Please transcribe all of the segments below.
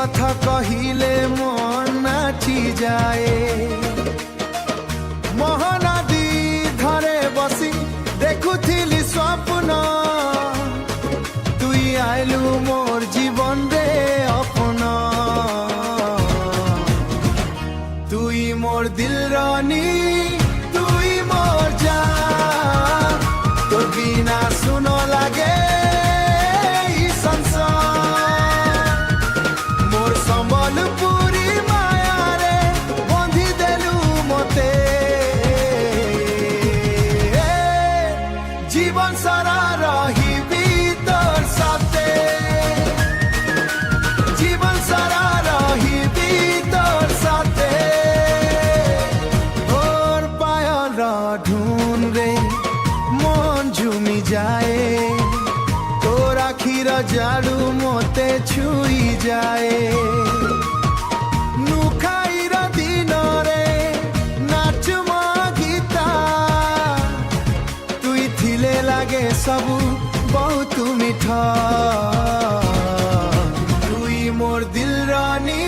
কথা কহিলে মন নাচি যায়। মহানদী ধরে বসি দেখুথিলি স্বপ্ন, তুই আইলু মোর জীবন রে আপন। তুই মোর দিল রানী, তুই মোর জান, তোর বিনা শুনো লাগে সম্বলপুরি মায়ারে বন্ধি দেলু মতে। জীবন সারা রহিবি তোর সাথে, জীবন সারা রহিবি তোর সাথে। ওর পায়ল ঢুন রে মন ঝুমি যায়, তোর আখির জাড়ু মতে ছুই যায়। নুখাইর দিনরে নাচুম গীতা, তুই থিলে লাগে সবু বহুত মিঠা। তুই মোর দিল রানী,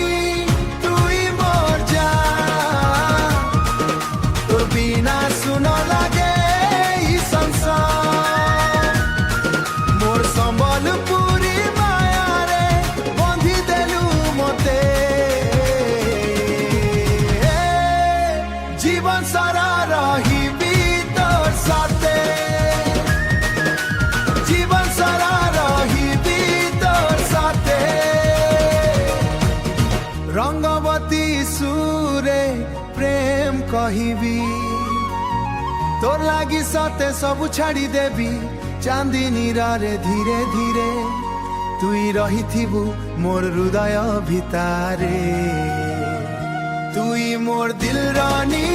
তুই মোর জান, তোর বিনা শুনো লাগে ই সংসার। মোর সম্বলপুরি মায়ারে বন্ধি দেলু মতে। জীবন সারা রহিবি তোর সাথে, জীবন সারা রহিবি তোর সাথে। রঙ্গবতী সুরে প্রেম কহিবি, তোর লাগি সতে সবু ছাড়ি দেবি চাঁদিনী রে ধীরে ধীরে। তুই রহিথিবু মোর হৃদয় ভিতারে, তুই মোর দিল রানী।